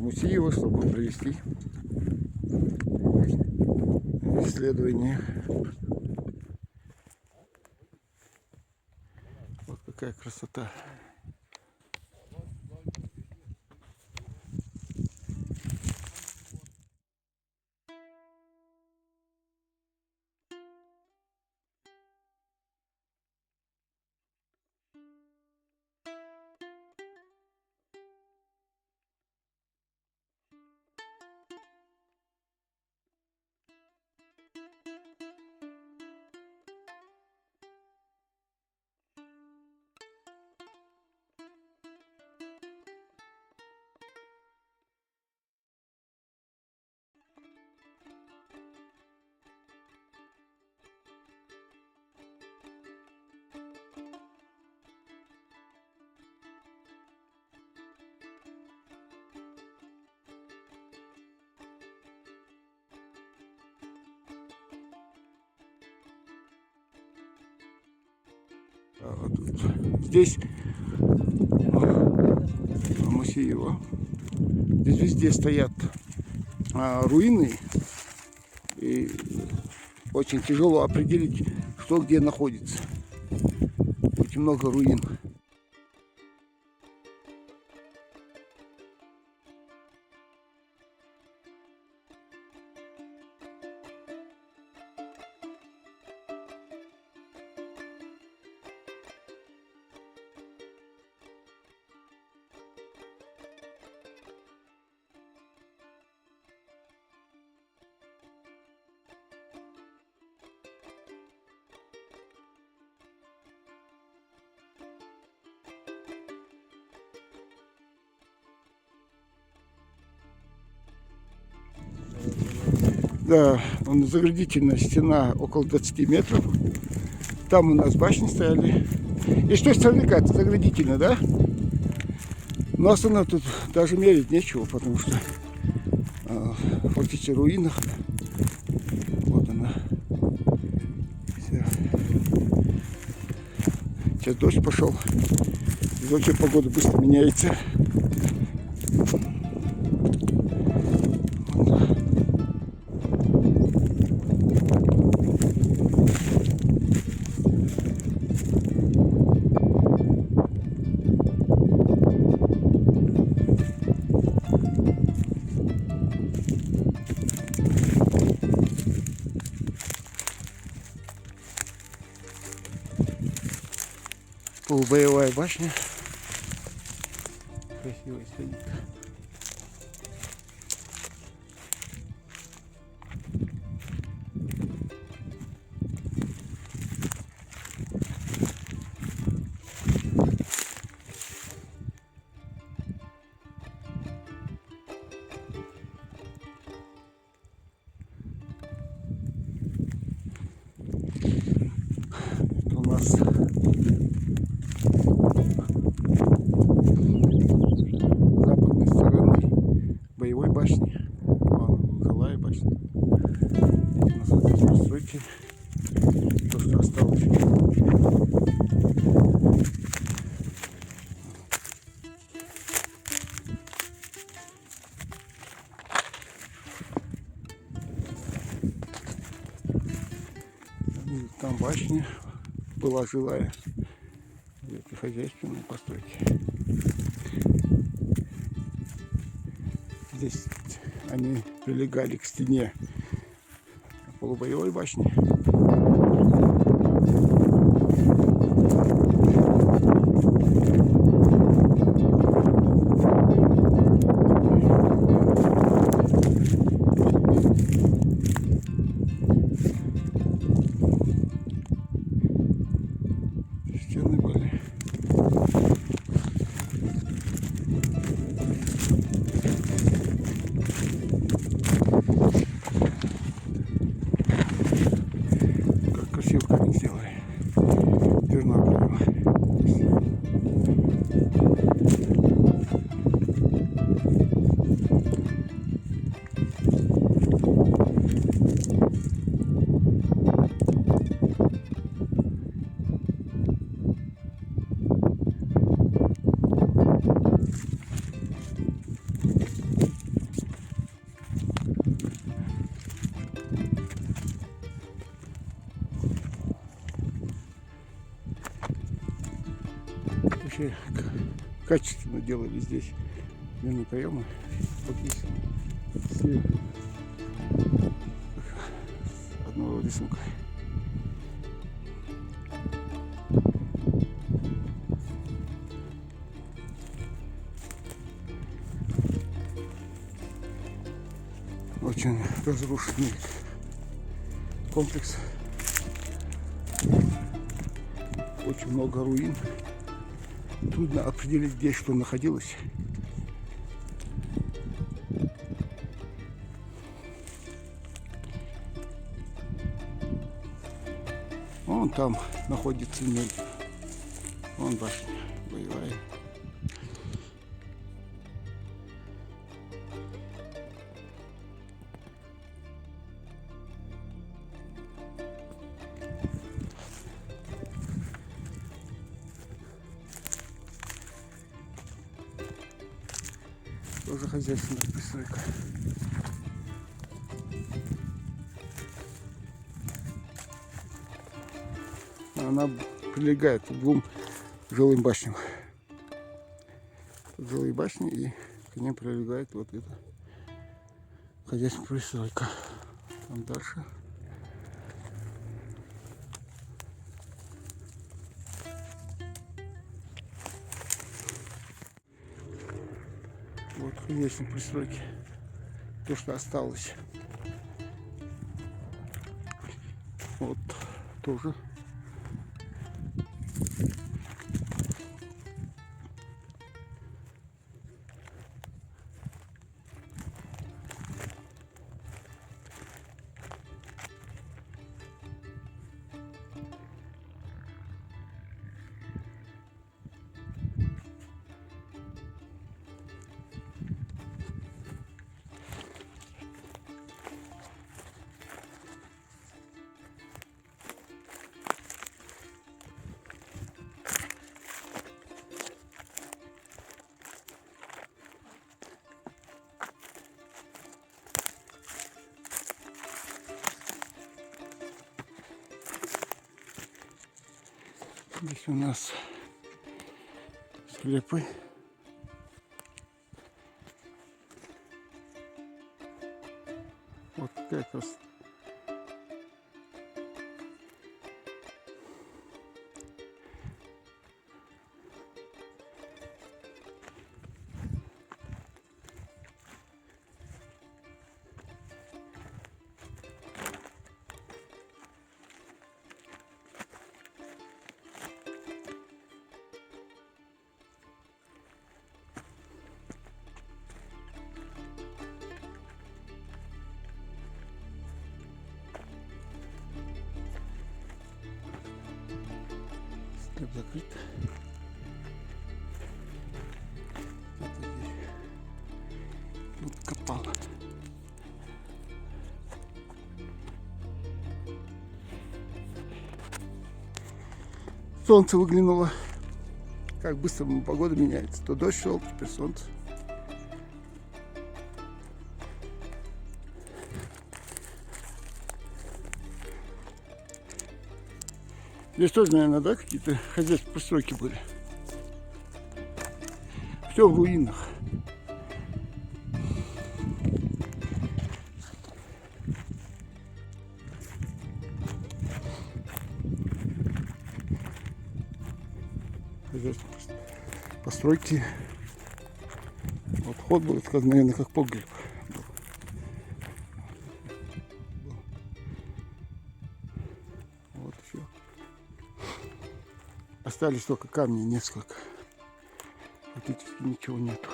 Мусиева, чтобы провести исследование. Вот какая красота. Здесь Мусиева. Здесь везде стоят руины, и очень тяжело определить, что где находится. Очень много руин. Да, заградительная стена около 20 метров. Там у нас башни стояли. И с той стороны какая-то заградительная, да? Но остальное тут даже мерить нечего, потому что фактически в руинах. Вот она. Все. Сейчас дождь пошел. И вообще погода быстро меняется. Полубоевая башня. Красиво стоит. Это у нас западной стороны боевой башни. Вон, жилая башня. У нас вот эти постройки. То, что осталось. Там башня была жилая. Эти хозяйственные постройки. Здесь они прилегали к стене полубоевой башни. Стены были. Как красиво, как они сделали. качественно делали здесь дверные проемы. Вот здесь все одного рисунка. Очень разрушенный комплекс. Очень много руин. Трудно определить, где что находилось. Вон там находится мель. Вон башня боевая. Тоже хозяйственная пристройка. Она прилегает к двум жилым башням. Тут жилые башни, и к ним прилегает вот эта хозяйственная пристройка. Там дальше. Вот хозяйственные пристройки. То, что осталось. Вот тоже. Здесь у нас склепы. Вот какая красота. Склеп закрыт. Это здесь вот копал. Солнце выглянуло. Как быстро погода меняется. То дождь шел, теперь солнце. Здесь тоже, наверное, да, какие-то хозяйственные постройки были. Все в руинах. Хозяйственные постройки. Вот вход был, наверное, как погреб. Вот все. Остались только камни несколько. Практически ничего нету.